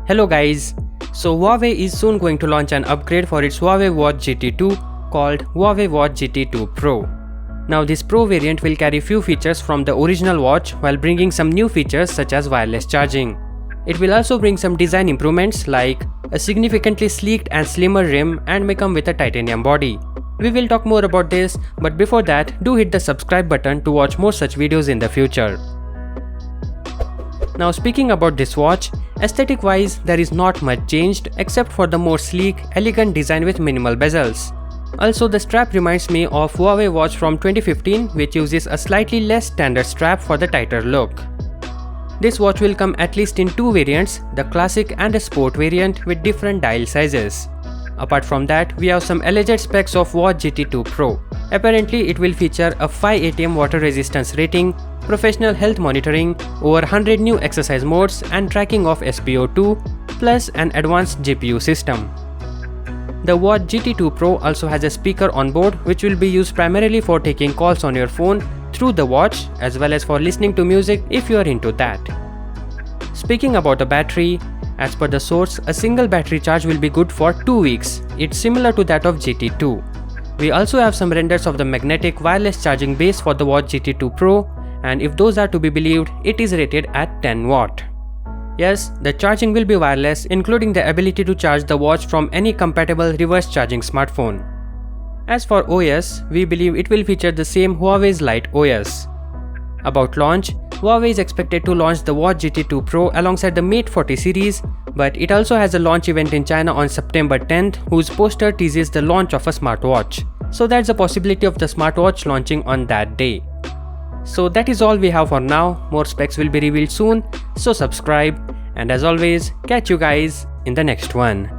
Hello guys, so Huawei is soon going to launch an upgrade for its Huawei Watch GT 2 called Huawei Watch GT 2 Pro. Now this Pro variant will carry few features from the original watch while bringing some new features such as wireless charging. It will also bring some design improvements like a significantly sleeked and slimmer rim and may come with a titanium body. We will talk more about this, but before that, do hit the subscribe button to watch more such videos in the future. Now speaking about this watch, aesthetic wise there is not much changed except for the more sleek, elegant design with minimal bezels. Also the strap reminds me of Huawei watch from 2015 which uses a slightly less standard strap for the tighter look. This watch will come at least in two variants, the classic and a sport variant with different dial sizes. Apart from that, we have some alleged specs of Watch GT 2 Pro. Apparently it will feature a 5 atm water resistance rating, professional health monitoring, over 100 new exercise modes and tracking of SpO2, plus an advanced GPU system. The Watch GT 2 Pro also has a speaker on board which will be used primarily for taking calls on your phone through the watch as well as for listening to music if you are into that. Speaking about the battery, as per the source, a single battery charge will be good for 2 weeks. It's similar to that of GT 2. We also have some renders of the magnetic wireless charging base for the Watch GT 2 Pro, and if those are to be believed, it is rated at 10 watt. Yes, the charging will be wireless, including the ability to charge the watch from any compatible reverse charging smartphone. As for OS, we believe it will feature the same Huawei's Lite OS. About launch, Huawei is expected to launch the Watch GT 2 Pro alongside the Mate 40 series, but it also has a launch event in China on September 10th whose poster teases the launch of a smartwatch. So that's a possibility of the smartwatch launching on that day. So that is all we have for now. More specs will be revealed soon, so subscribe, and as always, catch you guys in the next one.